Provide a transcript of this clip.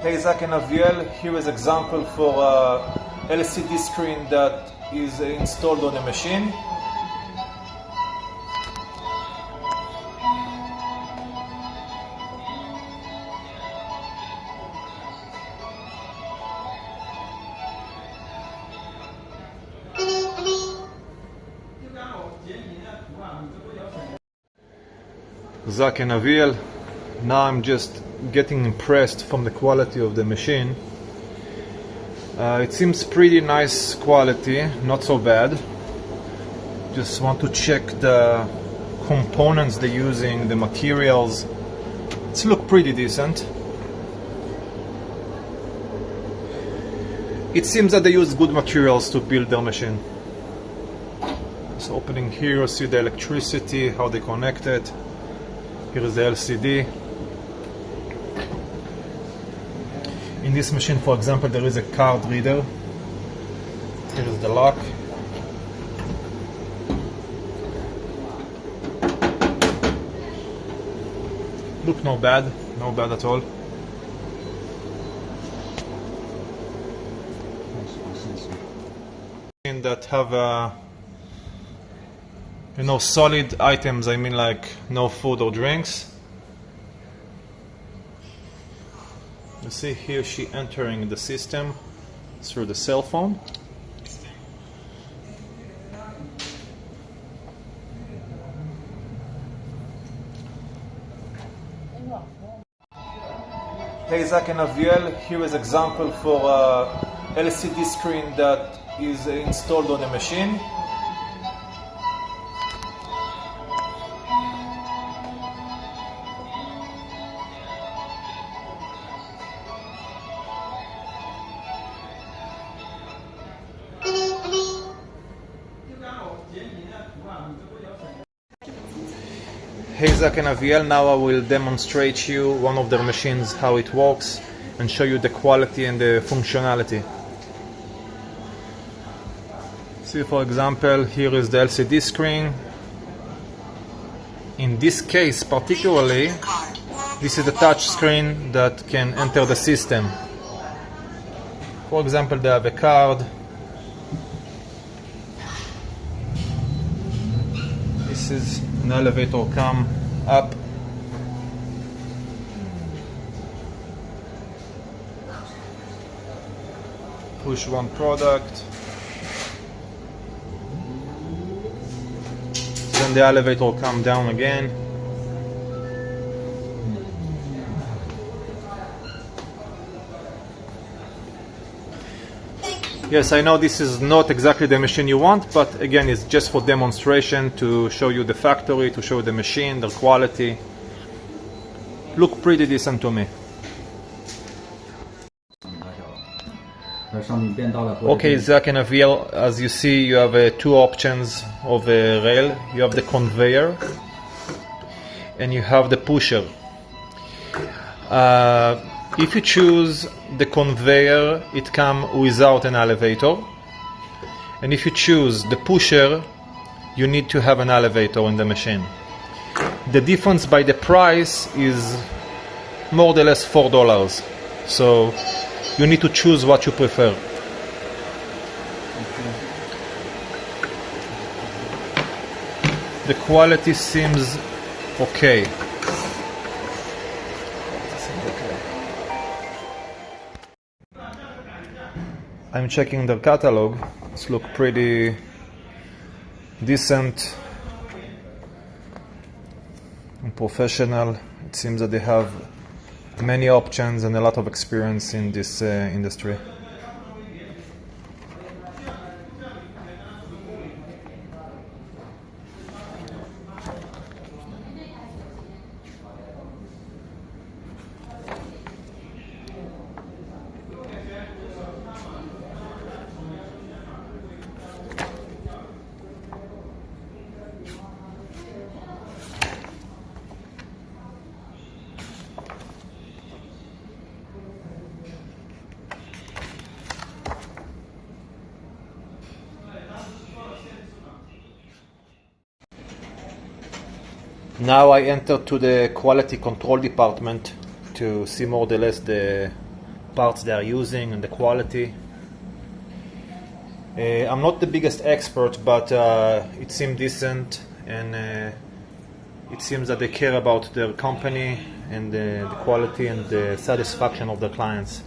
Hey, Zach and Aviel, here is example for a LCD screen that is installed on a machine. Zach and Aviel, now I'm just getting impressed from the quality of the machine. It seems pretty nice quality, not so bad. Just want to check the components they're using, the materials. It's look pretty decent. It seems that they use good materials to build their machine. So opening here, see the electricity, how they connect it. Here is the LCD. In this machine, for example, there is a card reader. Here is the lock. Look, no bad at all. That have solid items. I mean, like no food or drinks. You see here she entering the system through the cell phone. Hey, Zach and Aviel, here is example for a LCD screen that is installed on a machine. Hey, Zach and Aviel, now I will demonstrate you one of their machines, how it works, and show you the quality and the functionality. See, for example, here is the LCD screen. In this case particularly, this is the touch screen that can enter the system. For example, they have a card. This is an elevator come up. Push one product. Then the elevator will come down again. Yes, I know this is not exactly the machine you want, but again, it's just for demonstration to show you the factory, to show the machine, the quality. Look pretty decent to me. Okay, Zach and Aviel, as you see, you have two options of a rail. You have the conveyor and you have the pusher. If you choose the conveyor, it comes without an elevator. And if you choose the pusher, you need to have an elevator in the machine. The difference by the price is more or less $4. So you need to choose what you prefer. The quality seems okay. I'm checking the catalog. It's look pretty decent and professional. It seems that they have many options and a lot of experience in this industry. Now I enter to the quality control department to see more or less the parts they are using and the quality. I'm not the biggest expert, but it seemed decent, and it seems that they care about their company and the quality and the satisfaction of their clients.